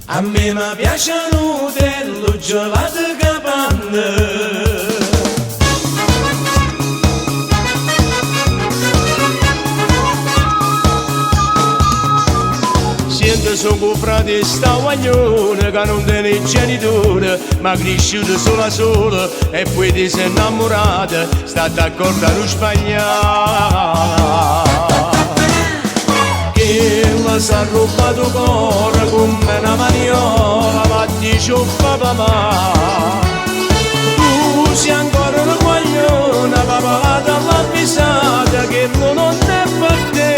A me mi piacciono dello gelato capanna. Sono frate sta guaglione che non tiene genitore, ma cresciuto sola sola e poi ti sei innamorata, sta d'accordo a non sbagliare. Che la sa rubato cuore come una maniola, ma ti ciuffa papà. Tu sei ancora una guagliona, papà l'ha avvisata che non è per te.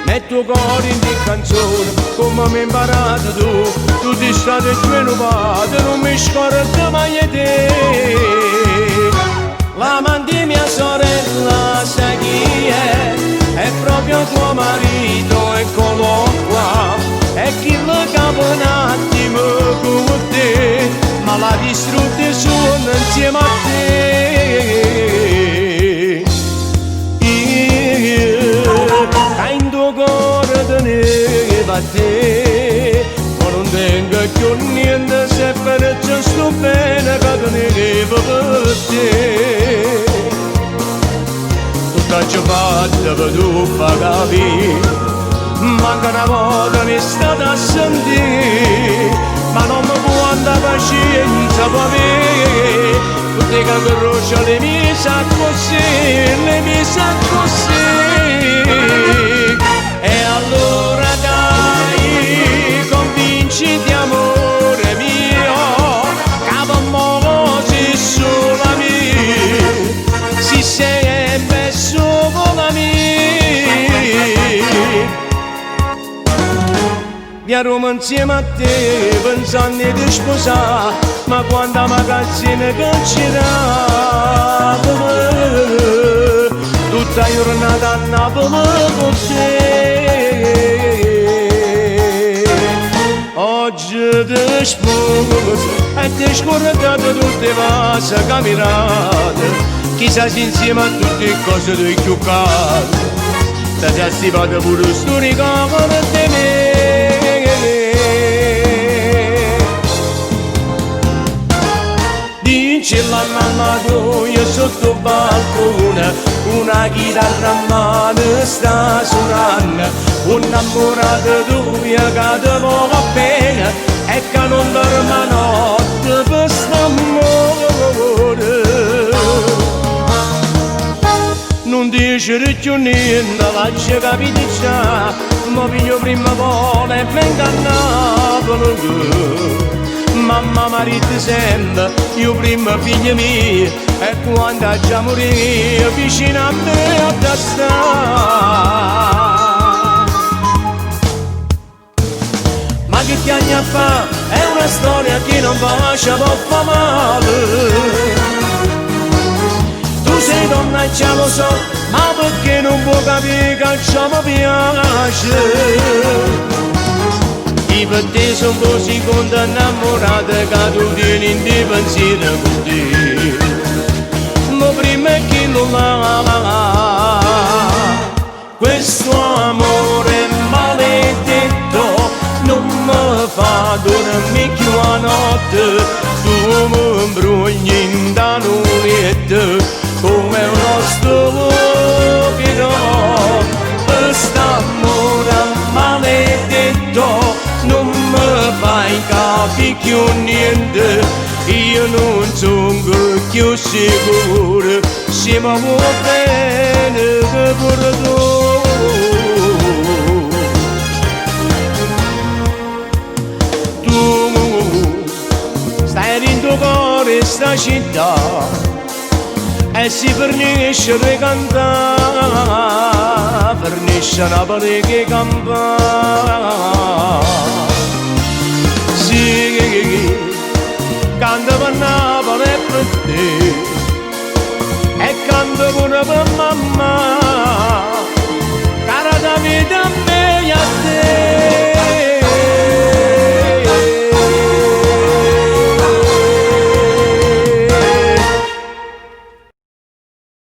Metto tuo cuore in di canzone, come mi hai imparato tu ti state svenupato, non mi scordo mai di te. L'amante di mia sorella sai chi è proprio tuo marito, eccolo qua, è chi lo capo un attimo con te, ma l'ha distrutta solo insieme a te. Cuore teneva a te, ma non tengo più niente se per giusto bene che tenevo per te. Tutta giornata per tu fa capire, manca una volta mi è stata a sentire, ma non mi può andare pazienza per me. Tutte che croce le mie sa così, le mie sa così. E allora dai, convinciti amore mio, che per mo sei sola mia, si sei messo con la mia. Mi a Roma insieme a te, pensando di sposare, ma quando la magazzina che c'era, tutta giornata a Napoli con te. Oggi ti sposo e ti scordate tutte le vasi camminate, chissà se insieme a tutte le cose tu hai chiuccato, ti sei stipato pure sto ricordo di me. Dice la mamma tua sotto il balcone, una chitarra a mano sta suonando, un'annamorata tua che ti vuole bene e che non dorme notte per st'amore. Non dice più niente, lascia capire già, ma piglio prima vola e venga a Napoli. Mamma marito sempre, io prima figlia mia, e quando già morì vicino a me a testa. Ma che ti anni a fa, è una storia che non faccia troppo male. Tu sei donna e già lo so, ma perché non può capire che ciò mi piace? I per te sono così conto innamorata che tu tieni in te pensiero con te. Ma prima che non l'ha, questo amore maledetto non mi fa dormire più a notte. Tu mi imbrugli in da nurietta come uno stupido. Quest'amore maledetto non mi fai capire più niente, io non sono più sicuro se mi vuoi bene che pure tu. Tu stai in tuo cuore sta città e si fornisce a cantare, fornisce una parte che campa. Sì, canta per Napoli e per te, e canta pure per mamma.